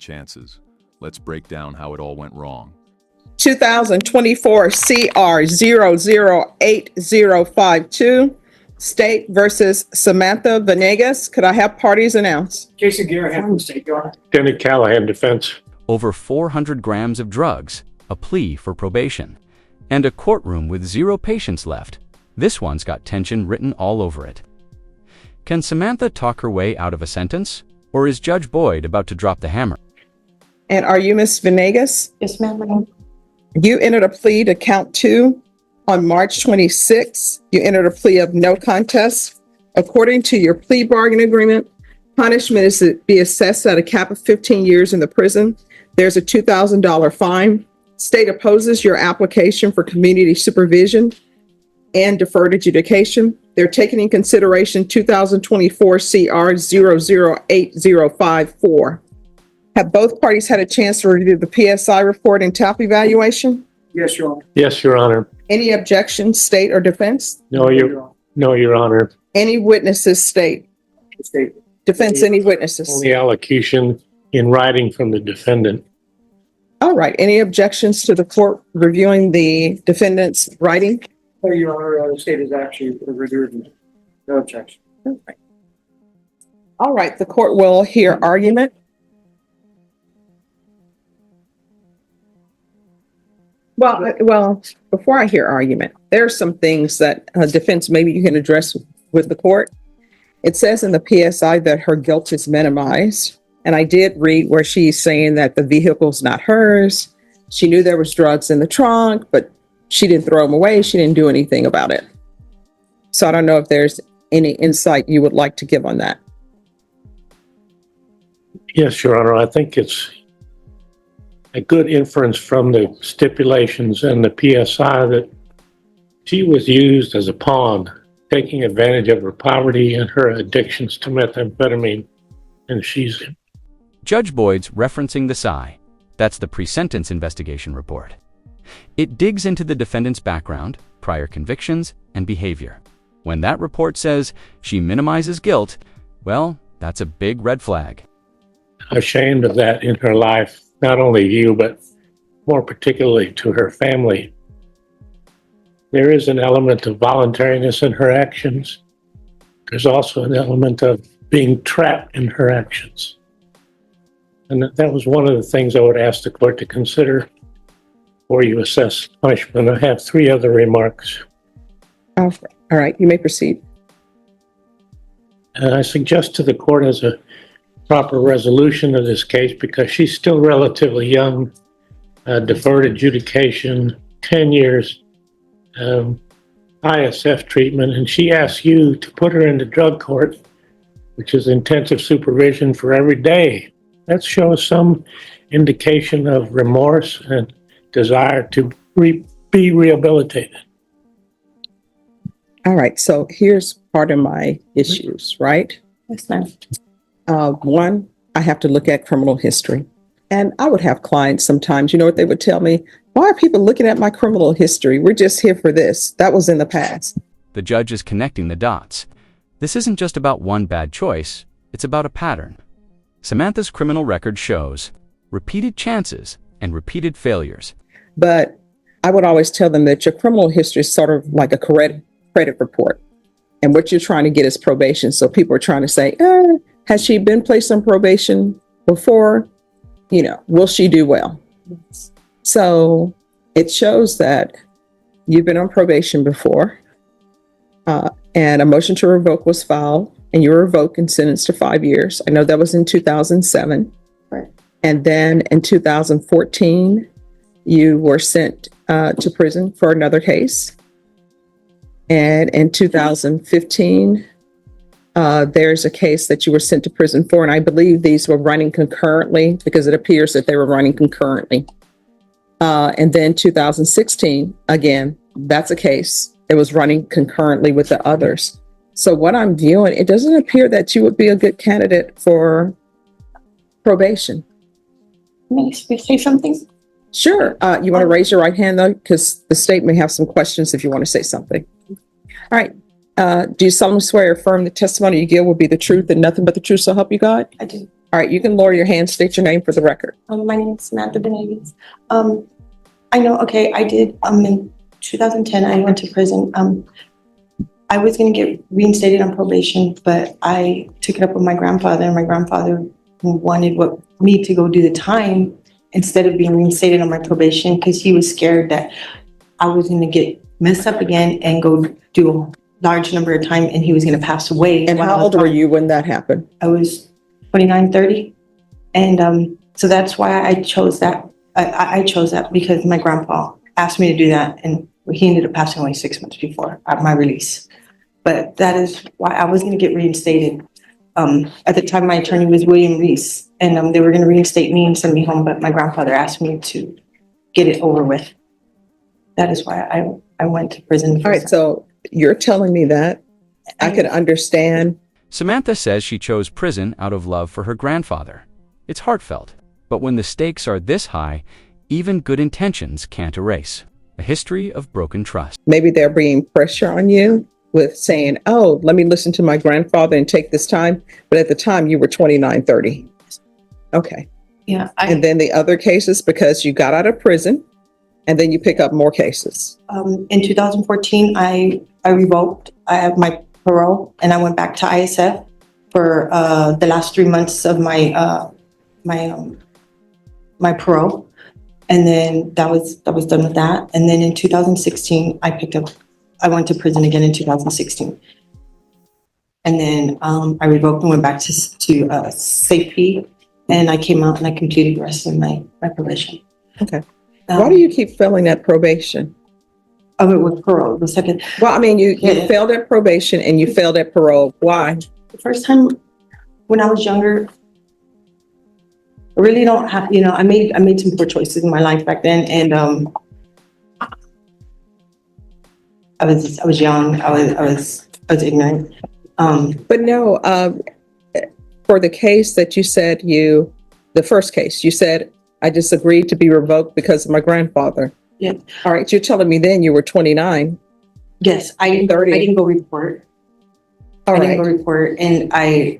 chances. Let's break down how it all went wrong. 2024 CR 008052, State versus Samantha Venegas. Could I have parties announced? Jason Garrett from the State, Your Honor. Denny Callahan, defense. Over 400 grams of drugs, a plea for probation, and a courtroom with 0 patients left. This one's got tension written all over it. Can Samantha talk her way out of a sentence, or is Judge Boyd about to drop the hammer? And are you Miss Venegas? Yes, ma'am. You entered a plea to count 2 on March 26. You entered a plea of no contest. According to your plea bargain agreement, punishment is to be assessed at a cap of 15 years in the prison. There's a $2,000 fine. State opposes your application for community supervision and deferred adjudication. They're taking in consideration 2024 CR 008054. Have both parties had a chance to review the PSI report and TAP evaluation? Yes, Your Honor. Yes, Your Honor. Any objections, state or defense? No, Your Honor. Any witnesses, state? State. Defense, any witnesses? Only allocution in writing from the defendant. All right. Any objections to the court reviewing the defendant's writing? No, Your Honor, the state is actually reserved. No objection. All right. The court will hear argument. Well, before I hear argument, there are some things that defense maybe you can address with the court. It says in the PSI that her guilt is minimized. And I did read where she's saying that the vehicle's not hers. She knew there was drugs in the trunk, but she didn't throw them away. She didn't do anything about it. So I don't know if there's any insight you would like to give on that. Yes, Your Honor. I think it's a good inference from the stipulations and the PSI that she was used as a pawn, taking advantage of her poverty and her addictions to methamphetamine. And she's... Judge Boyd's referencing the PSI. That's the pre-sentence investigation report. It digs into the defendant's background, prior convictions, and behavior. When that report says she minimizes guilt, well, that's a big red flag. ashamed of that in her life, not only you, but more particularly to her family. There is an element of voluntariness in her actions. There's also an element of being trapped in her actions. And that was one of the things I would ask the court to consider before you assess punishment. I have three other remarks. All right, you may proceed. And I suggest to the court as a proper resolution of this case, because she's still relatively young, deferred adjudication, 10 years, ISF treatment, and she asks you to put her into drug court, which is intensive supervision for every day. That shows some indication of remorse and desire to be rehabilitated. All right, so here's part of my issues, right? Yes, ma'am. One, I have to look at criminal history. And I would have clients sometimes, you know what they would tell me? Why are people looking at my criminal history? We're just here for this. That was in the past. The judge is connecting the dots. This isn't just about one bad choice, it's about a pattern. Samantha's criminal record shows repeated chances and repeated failures. But I would always tell them that your criminal history is sort of like a credit report. And what you're trying to get is probation. So people are trying to say, has she been placed on probation before? You know, will she do well? Yes. So it shows that you've been on probation before, and a motion to revoke was filed, and you were revoked and sentenced to 5 years. I know that was in 2007. Right. And then in 2014, you were sent to prison for another case. And in 2015, there's a case that you were sent to prison for, and I believe these were running concurrently because it appears that they were running concurrently. And then 2016, again, that's a case. It was running concurrently with the others. So what I'm viewing, it doesn't appear that you would be a good candidate for probation. May I say something? Sure. You want to raise your right hand, though, because the state may have some questions if you want to say something. All right. Do you solemnly swear or affirm the testimony you give will be the truth and nothing but the truth, so help you God? I do. All right, you can lower your hand, state your name for the record. My name is Samantha Venegas. I know, okay, I did, in 2010, I went to prison. I was gonna get reinstated on probation, but I took it up with my grandfather, and my grandfather wanted me to go do the time instead of being reinstated on my probation, because he was scared that I was gonna get messed up again and go do a large number of time, and he was gonna pass away. And while I how was old were gone. you when that happened? I was 29, 30. And so that's why I chose that. I chose that because my grandpa asked me to do that, and he ended up passing away 6 months before my release. But that is why I was going to get reinstated. At the time, my attorney was William Reese, and they were going to reinstate me and send me home, but my grandfather asked me to get it over with. That is why I went to prison. All right, so you're telling me that. I could understand. Samantha says she chose prison out of love for her grandfather. It's heartfelt, but when the stakes are this high, even good intentions can't erase a history of broken trust. Maybe they're bringing pressure on you with saying, oh, let me listen to my grandfather and take this time. But at the time you were 29, 30. Okay. Yeah. And then the other cases, because you got out of prison and then you pick up more cases. In 2014, I revoked. I have my parole, and I went back to ISF for the last 3 months of my my parole, and then that was done with that. And then in 2016, I went to prison again in 2016, and then I revoked and went back to safety, and I came out and I completed the rest of my probation. Okay. Why do you keep failing at probation? Oh, it was parole. The second. Well, I mean, you Yeah. failed at probation and you failed at parole. Why? The first time when I was younger, I really don't have, I made some poor choices in my life back then, and I was young, I was ignorant. But no, for the case that you said the first case, you said, I just agreed to be revoked because of my grandfather. Yeah. All right. You're telling me then you were 29. Yes, I didn't 30. go report. All I right. didn't go report, and I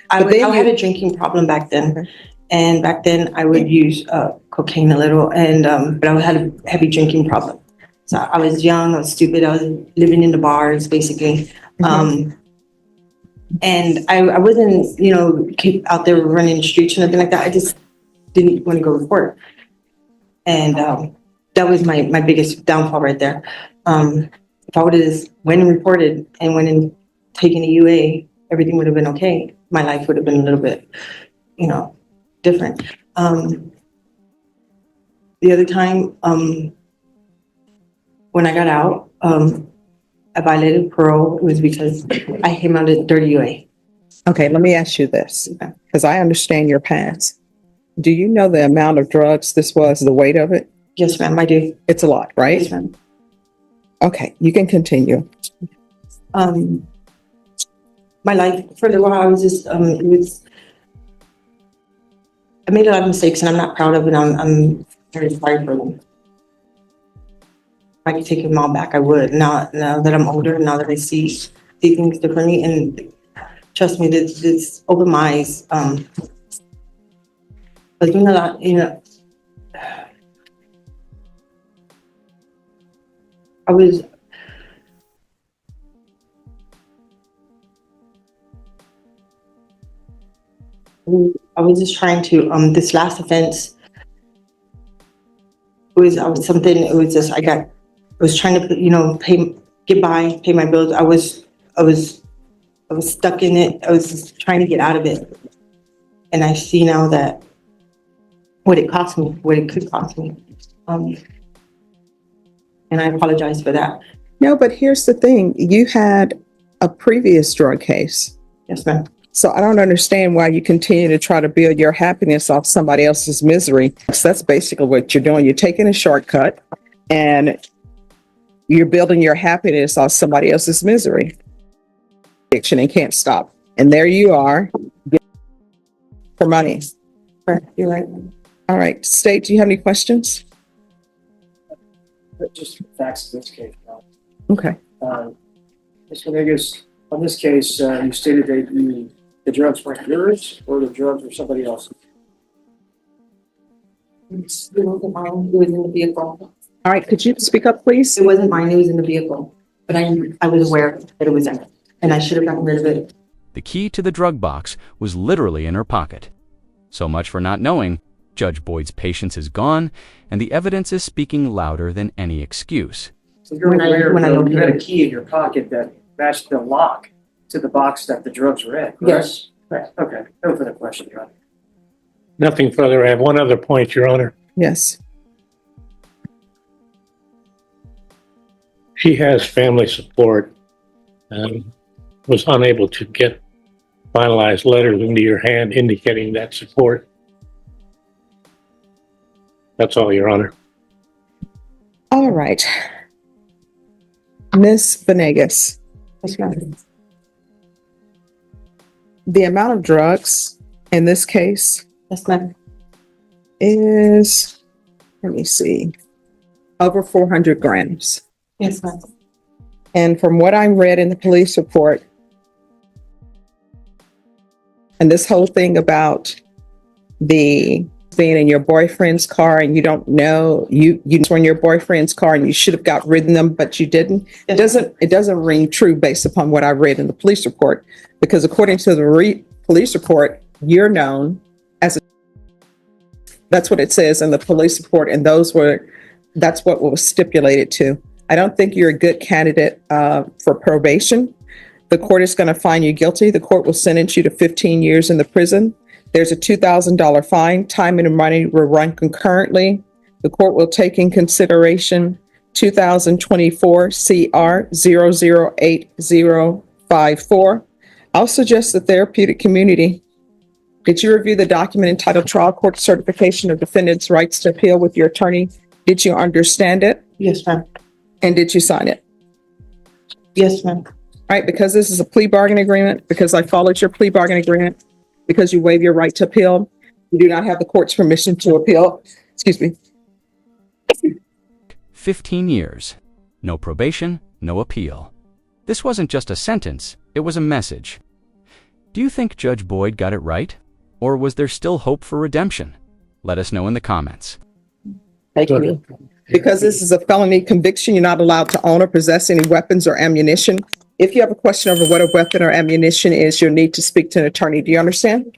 had a drinking problem back then. Okay. And back then I would use cocaine a little, and but I had a heavy drinking problem. So I was young, I was stupid, I was living in the bars basically. And I wasn't, keep out there running the streets or nothing like that. I just didn't want to go report. And that was my biggest downfall right there. If I would have just went and reported and went and taken a UA, everything would have been okay. My life would have been a little bit, different. The other time, when I got out, I violated parole. It was because I came out of dirty UA. Okay. Let me ask you this, Okay. because I understand your past. Do you know the amount of drugs this was, the weight of it? Yes, ma'am, I do. It's a lot, right? Yes, ma'am. Okay. You can continue. My life for a little while, I was just I made a lot of mistakes, and I'm not proud of it. I'm very sorry for them. If I could take them all back, I would. Now that I'm older, now that I see things differently, and trust me, this opened my eyes. I was doing a lot, I was just trying to, this last offense it was trying to, pay my bills. I was stuck in it. I was just trying to get out of it. And I see now that what it could cost me. And I apologize for that. No, but here's the thing. You had a previous drug case. Yes, ma'am. So I don't understand why you continue to try to build your happiness off somebody else's misery. So that's basically what you're doing. You're taking a shortcut and you're building your happiness off somebody else's misery. Addiction and can't stop. And there you are for money. Correct. You're right. All right. State, do you have any questions? Just facts of this case. Okay. Ms. Venegas, on this case, you stated that you The drugs were yours or the drugs were somebody else's? It wasn't mine, it was in the vehicle. All right, could you speak up, please? It wasn't mine, it was in the vehicle, but I was aware that it was in it, and I should have gotten rid of it. The key to the drug box was literally in her pocket. So much for not knowing. Judge Boyd's patience is gone, and the evidence is speaking louder than any excuse. So you're When I aware looked you had at a it. key in your pocket that matched the lock to the box that the drugs were in, correct? Yes. Correct. Okay, no further question, Your Honor. Nothing further. I have one other point, Your Honor. Yes. She has family support and was unable to get finalized letters into your hand indicating that support. That's all, Your Honor. All right. Ms. Venegas, Yes, ma'am. the amount of drugs in this case Yes, ma'am. is, let me see, over 400 grams. Yes, ma'am. And from what I read in the police report, and this whole thing about the being in your boyfriend's car and you don't know, you were in your boyfriend's car and you should have got rid of them, but you didn't. It doesn't ring true based upon what I read in the police report, because according to the police report, you're known as a, that's what it says in the police report, and that's what was stipulated to. I don't think you're a good candidate for probation. The court is going to find you guilty. The court will sentence you to 15 years in the prison. There's a $2,000 fine. Time and money will run concurrently. The court will take in consideration 2024 CR 008054. I'll suggest the therapeutic community. Did you review the document entitled Trial Court Certification of Defendant's Rights to Appeal with your attorney? Did you understand it? Yes, ma'am. And did you sign it? Yes, ma'am. Right, because this is a plea bargaining agreement, because I followed your plea bargaining agreement, because you waive your right to appeal, you do not have the court's permission to appeal. Excuse me. 15 years. No probation, no appeal. This wasn't just a sentence, it was a message. Do you think Judge Boyd got it right? Or was there still hope for redemption? Let us know in the comments. Thank you. Because this is a felony conviction, you're not allowed to own or possess any weapons or ammunition. If you have a question over what a weapon or ammunition is, you'll need to speak to an attorney. Do you understand?